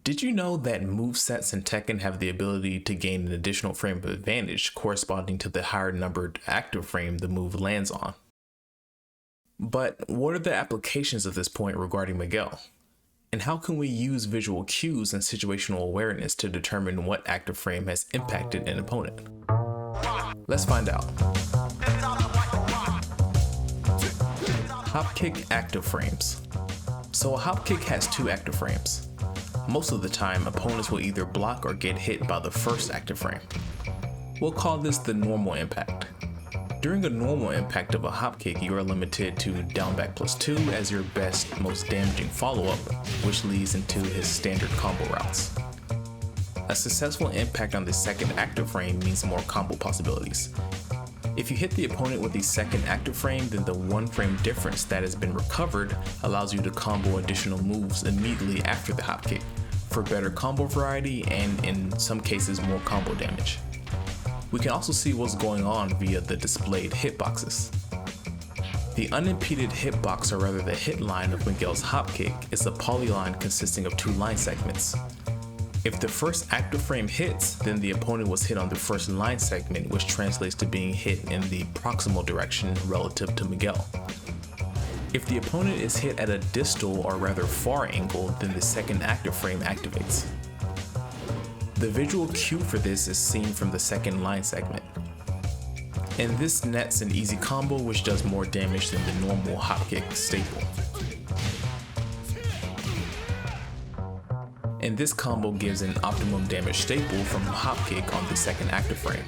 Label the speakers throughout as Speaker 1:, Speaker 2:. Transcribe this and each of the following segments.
Speaker 1: Did you know that movesets in Tekken have the ability to gain an additional frame of advantage corresponding to the higher numbered active frame the move lands on? But what are the applications of this point regarding Miguel? And how can we use visual cues and situational awareness to determine what active frame has impacted an opponent? Let's find out. Hop kick active frames. So a hop kick has two active frames. Most of the time, opponents will either block or get hit by the first active frame. We'll call this the normal impact. During a normal impact of a hop kick, you are limited to down back +2 as your best, most damaging follow-up, which leads into his standard combo routes. A successful impact on the second active frame means more combo possibilities. If you hit the opponent with the second active frame, then the one frame difference that has been recovered allows you to combo additional moves immediately after the hop kick, for better combo variety and in some cases more combo damage. We can also see what's going on via the displayed hitboxes. The unimpeded hitbox, or rather the hit line of Miguel's hop kick, is a polyline consisting of two line segments. If the first active frame hits, then the opponent was hit on the first line segment, which translates to being hit in the proximal direction relative to Miguel. If the opponent is hit at a distal, or rather far angle, then the second active frame activates. The visual cue for this is seen from the second line segment. And this nets an easy combo which does more damage than the normal hop kick staple. And this combo gives an optimum damage staple from hop kick on the second active frame.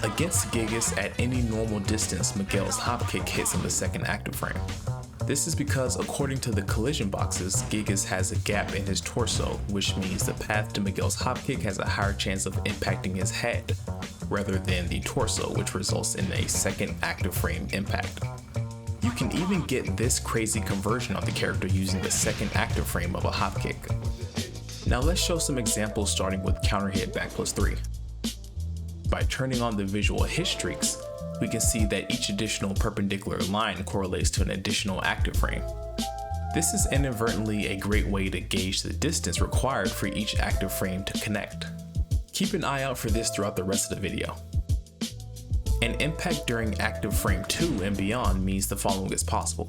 Speaker 1: Against Gigas at any normal distance, Miguel's hop kick hits on the second active frame. This is because, according to the collision boxes, Gigas has a gap in his torso, which means the path to Miguel's hop kick has a higher chance of impacting his head, rather than the torso, which results in a second active frame impact. You can even get this crazy conversion on the character using the second active frame of a hop kick. Now let's show some examples, starting with counter hit back +3. By turning on the visual hit streaks, we can see that each additional perpendicular line correlates to an additional active frame. This is inadvertently a great way to gauge the distance required for each active frame to connect. Keep an eye out for this throughout the rest of the video. An impact during active frame 2 and beyond means the following is possible.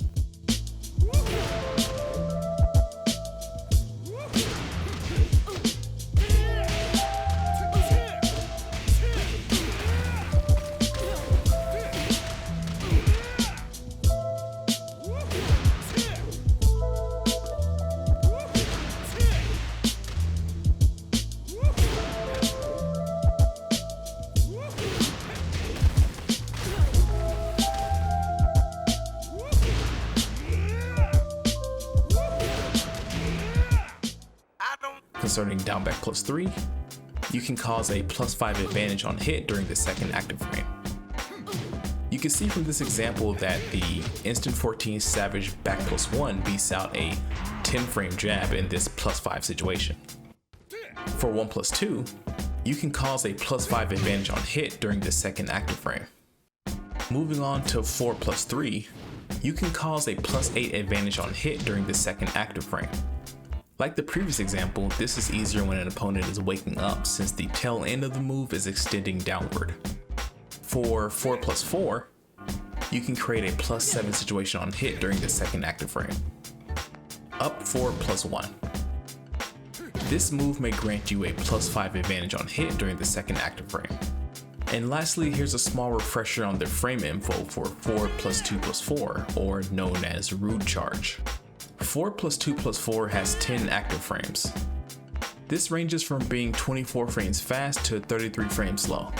Speaker 1: Concerning down back +3, you can cause a +5 advantage on hit during the second active frame. You can see from this example that the instant 14 Savage back +1 beats out a 10 frame jab in this +5 situation. For 1+2, you can cause a +5 advantage on hit during the second active frame. Moving on to 4+3, you can cause a +8 advantage on hit during the second active frame. Like the previous example, this is easier when an opponent is waking up, since the tail end of the move is extending downward. For 4+4, you can create a +7 situation on hit during the second active frame. Up 4+1. This move may grant you a +5 advantage on hit during the second active frame. And lastly, here's a small refresher on the frame info for 4+2+4, or known as Rude Charge. 4+2+4 has 10 active frames. This ranges from being 24 frames fast to 33 frames slow.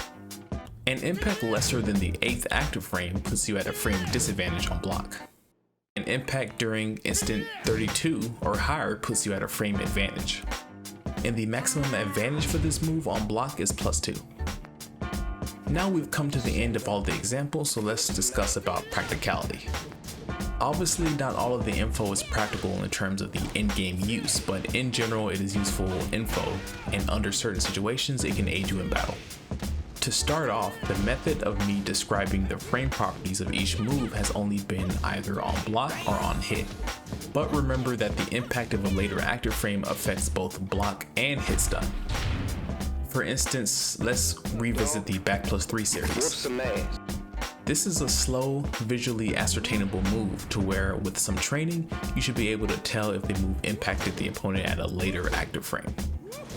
Speaker 1: An impact lesser than the 8th active frame puts you at a frame disadvantage on block. An impact during instant 32 or higher puts you at a frame advantage. And the maximum advantage for this move on block is +2. Now we've come to the end of all the examples, so let's discuss about practicality. Obviously, not all of the info is practical in terms of the in-game use, but in general it is useful info, and under certain situations it can aid you in battle. To start off, the method of me describing the frame properties of each move has only been either on block or on hit. but remember that the impact of a later active frame affects both block and hit stun. For instance, let's revisit the back +3 series. This is a slow, visually ascertainable move to where, with some training, you should be able to tell if the move impacted the opponent at a later active frame.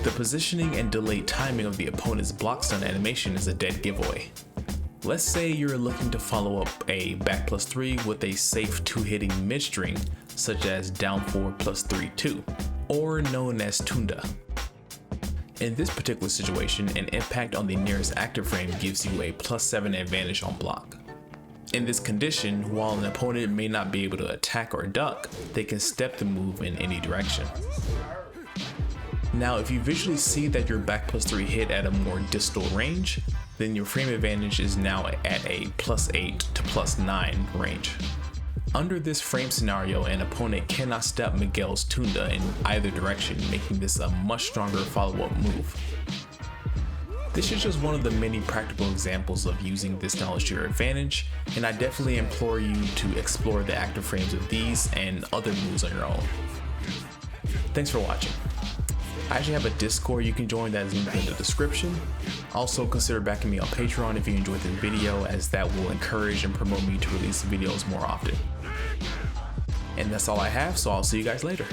Speaker 1: The positioning and delayed timing of the opponent's block stun animation is a dead giveaway. Let's say you're looking to follow up a back +3 with a safe 2-hitting mid-string, such as down forward +3-2, or known as Tunda. In this particular situation, an impact on the nearest active frame gives you a +7 advantage on block. In this condition, while an opponent may not be able to attack or duck, they can step the move in any direction. Now, if you visually see that your back +3 hit at a more distal range, then your frame advantage is now at a +8 to +9 range. Under this frame scenario, an opponent cannot step Miguel's Tunda in either direction, making this a much stronger follow-up move. This is just one of the many practical examples of using this knowledge to your advantage, and I definitely implore you to explore the active frames of these and other moves on your own. Thanks for watching. I actually have a Discord you can join that is linked in the description. Also, consider backing me on Patreon if you enjoyed this video, as that will encourage and promote me to release videos more often. And that's all I have, so I'll see you guys later.